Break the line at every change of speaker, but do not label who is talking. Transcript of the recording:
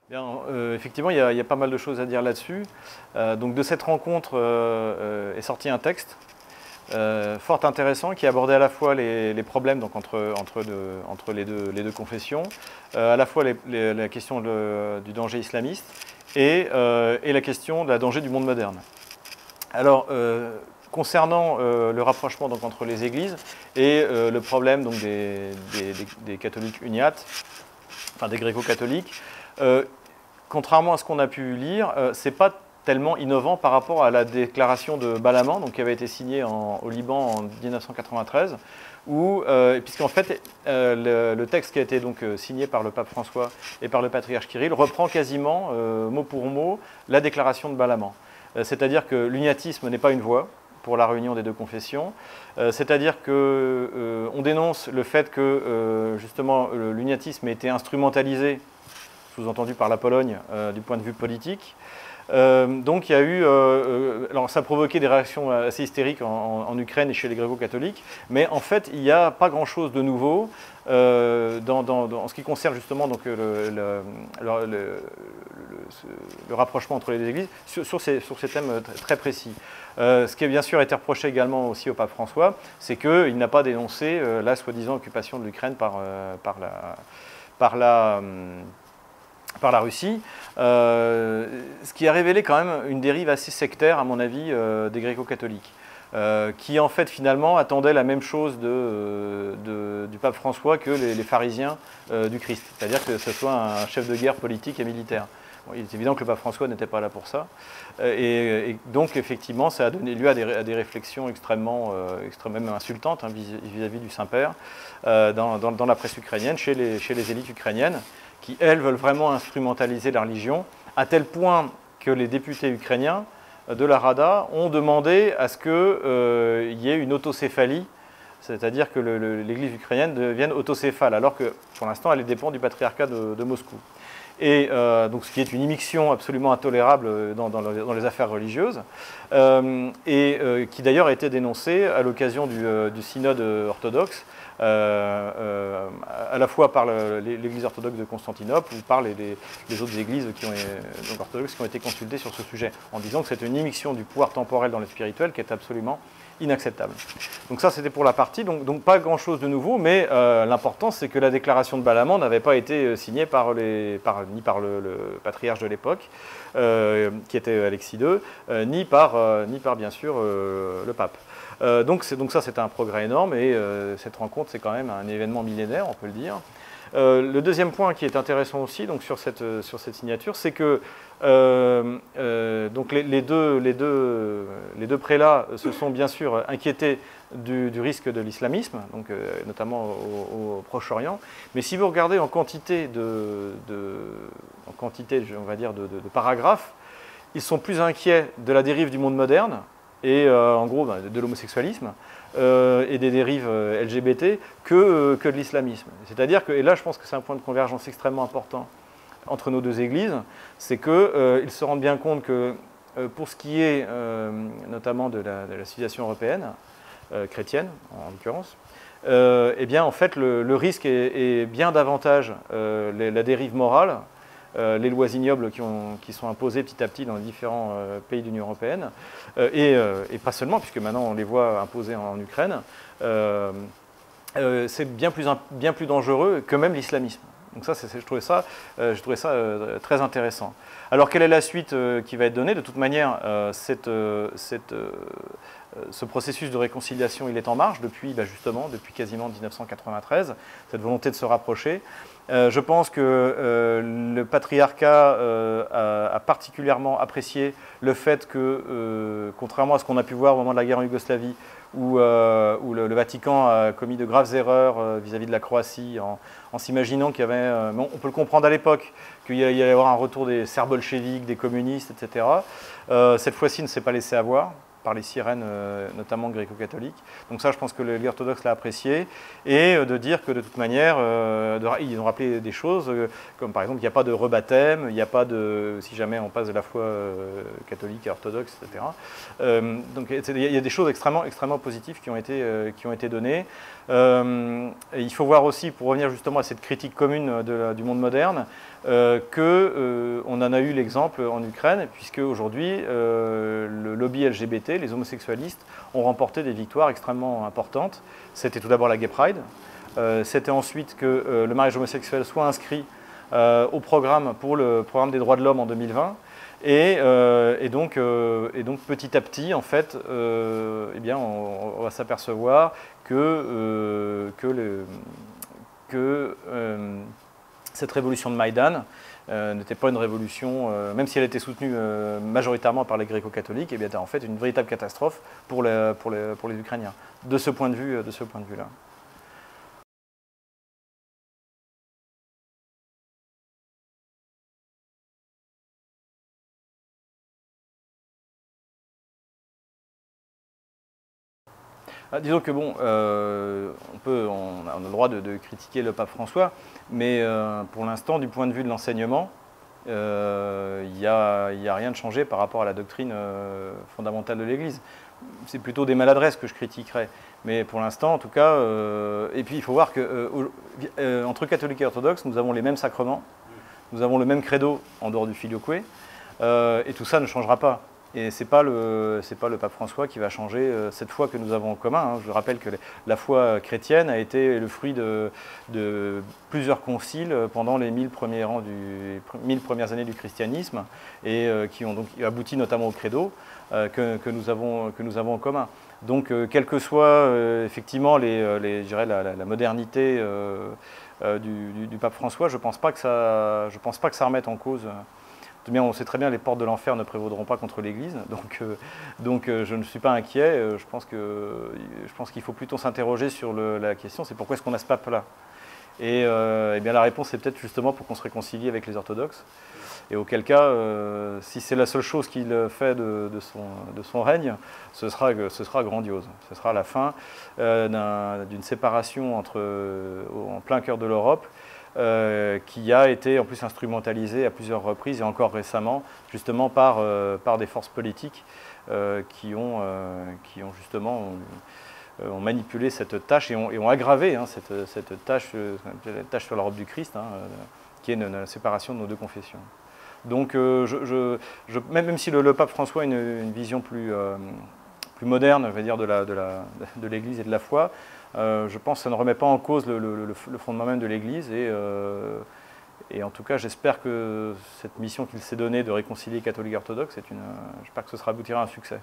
Bien, effectivement, il y a pas mal de choses à dire là-dessus. Donc de cette rencontre est sorti un texte fort intéressant qui abordait à la fois les problèmes donc, entre les deux confessions, à la fois la question du danger islamiste et la question de la danger du monde moderne. Alors, concernant le rapprochement donc, entre les églises et le problème donc, des catholiques uniates, enfin des gréco-catholiques, contrairement à ce qu'on a pu lire, c'est pas tellement innovant par rapport à la déclaration de Balaman, donc, qui avait été signée au Liban en 1993, puisqu'en fait, le texte qui a été donc, signé par le pape François et par le patriarche Kirill reprend quasiment, mot pour mot, la déclaration de Balaman. C'est-à-dire que l'uniatisme n'est pas une voie pour la réunion des deux confessions, c'est-à-dire qu'on dénonce le fait que, justement, l'uniatisme a été instrumentalisé, sous-entendu par la Pologne, du point de vue politique. Donc il y a eu, alors ça a provoqué des réactions assez hystériques en Ukraine et chez les gréco-catholiques, mais en fait il n'y a pas grand-chose de nouveau en ce qui concerne justement donc, le rapprochement entre les églises sur ces thèmes très précis. Ce qui est bien sûr été reproché également aussi au pape François, c'est qu'il n'a pas dénoncé la soi-disant occupation de l'Ukraine par la Russie, ce qui a révélé quand même une dérive assez sectaire, à mon avis, des gréco-catholiques, qui en fait finalement attendaient la même chose du pape François que les pharisiens du Christ, c'est-à-dire que ce soit un chef de guerre politique et militaire. Bon, il est évident que le pape François n'était pas là pour ça, et donc effectivement ça a donné lieu à des réflexions extrêmement insultantes hein, vis-à-vis du Saint-Père dans la presse ukrainienne, chez les élites ukrainiennes, qui, elles, veulent vraiment instrumentaliser la religion, à tel point que les députés ukrainiens de la Rada ont demandé à ce qu'il y ait une autocéphalie, c'est-à-dire que l'Église ukrainienne devienne autocéphale, alors que, pour l'instant, elle dépend du patriarcat de Moscou. Et donc, ce qui est une immixtion absolument intolérable dans les affaires religieuses, qui d'ailleurs a été dénoncée à l'occasion du synode orthodoxe, à la fois par l'Église orthodoxe de Constantinople ou par les autres églises orthodoxes qui ont été consultées sur ce sujet, en disant que c'est une immixtion du pouvoir temporel dans le spirituel qui est absolument inacceptable. Donc ça, c'était pour la partie, donc pas grand-chose de nouveau, mais l'important, c'est que la déclaration de Balaman n'avait pas été signée ni par le patriarche de l'époque, qui était Alexis II, ni par bien sûr le pape. Donc ça, c'est un progrès énorme, et cette rencontre, c'est quand même un événement millénaire, on peut le dire. Le deuxième point qui est intéressant aussi donc, sur cette signature, c'est que donc les deux prélats se sont bien sûr inquiétés du risque de l'islamisme, donc, notamment au Proche-Orient. Mais si vous regardez en quantité, on va dire, de paragraphes, ils sont plus inquiets de la dérive du monde moderne, et en gros de l'homosexualisme et des dérives LGBT que de l'islamisme. C'est-à-dire que, et là je pense que c'est un point de convergence extrêmement important entre nos deux églises, c'est qu'ils se rendent bien compte que pour ce qui est notamment de la civilisation européenne, chrétienne en l'occurrence, eh bien en fait le risque est bien davantage la dérive morale, les lois ignobles qui sont imposées petit à petit dans les différents pays de l'Union européenne, et pas seulement, puisque maintenant on les voit imposées en Ukraine, c'est bien plus dangereux que même l'islamisme. Donc ça, je trouvais ça très intéressant. Alors quelle est la suite qui va être donnée? De toute manière, ce processus de réconciliation, il est en marche depuis quasiment 1993, cette volonté de se rapprocher. Je pense que le patriarcat a particulièrement apprécié le fait que, contrairement à ce qu'on a pu voir au moment de la guerre en Yougoslavie, où le Vatican a commis de graves erreurs vis-à-vis de la Croatie, en s'imaginant qu'il y avait, on peut le comprendre à l'époque, qu'il y allait y avoir un retour des Serbes bolcheviques, des communistes, etc. Cette fois-ci, il ne s'est pas laissé avoir par les sirènes, notamment gréco-catholiques. Donc ça, je pense que les orthodoxes l'ont apprécié. Et de dire que de toute manière, ils ont rappelé des choses, comme par exemple, il n'y a pas de rebaptême, il n'y a pas de, si jamais on passe de la foi catholique à orthodoxe, etc. Donc il y a des choses extrêmement positives qui ont été données. Et il faut voir aussi, pour revenir justement à cette critique commune du monde moderne, qu'on en a eu l'exemple en Ukraine, puisque aujourd'hui, le lobby LGBT, les homosexualistes, ont remporté des victoires extrêmement importantes. C'était tout d'abord la Gay Pride, c'était ensuite que le mariage homosexuel soit inscrit au programme pour le programme des droits de l'homme en 2020. Et donc petit à petit, en fait, eh bien, on va s'apercevoir que cette révolution de Maïdan n'était pas une révolution, même si elle était soutenue majoritairement par les gréco-catholiques, eh bien, en fait une véritable catastrophe pour les Ukrainiens, de ce point de vue-là. Disons que bon, on a le droit de critiquer le pape François, mais pour l'instant, du point de vue de l'enseignement, il n'y a rien de changé par rapport à la doctrine fondamentale de l'Église. C'est plutôt des maladresses que je critiquerais. Mais pour l'instant, en tout cas, et puis il faut voir qu'entre catholiques et orthodoxes, nous avons les mêmes sacrements, nous avons le même credo en dehors du filioque, et tout ça ne changera pas. Et ce n'est pas le pape François qui va changer cette foi que nous avons en commun. Je rappelle que la foi chrétienne a été le fruit de plusieurs conciles pendant les 1000 premières années du christianisme, et qui ont donc abouti notamment au credo que nous avons en commun. Donc, quelle que soit effectivement je dirais la modernité du pape François, je ne pense pas que ça remette en cause. On sait très bien que les portes de l'enfer ne prévaudront pas contre l'Église, donc je ne suis pas inquiet. Je pense qu'il faut plutôt s'interroger sur la question, c'est pourquoi est-ce qu'on a ce pape-là. Et bien la réponse est peut-être justement pour qu'on se réconcilie avec les orthodoxes. Et auquel cas, si c'est la seule chose qu'il fait de son règne, ce sera grandiose. Ce sera la fin d'une séparation en plein cœur de l'Europe, qui a été en plus instrumentalisé à plusieurs reprises et encore récemment, justement par des forces politiques qui ont justement ont manipulé cette tâche et ont aggravé cette tâche sur la robe du Christ, qui est la séparation de nos deux confessions. Donc même si le pape François a une vision plus moderne, je vais dire, de l'Église et de la foi, je pense que ça ne remet pas en cause le fondement même de l'Église, et en tout cas j'espère que cette mission qu'il s'est donnée de réconcilier catholiques et orthodoxes, j'espère que ce sera aboutira à un succès.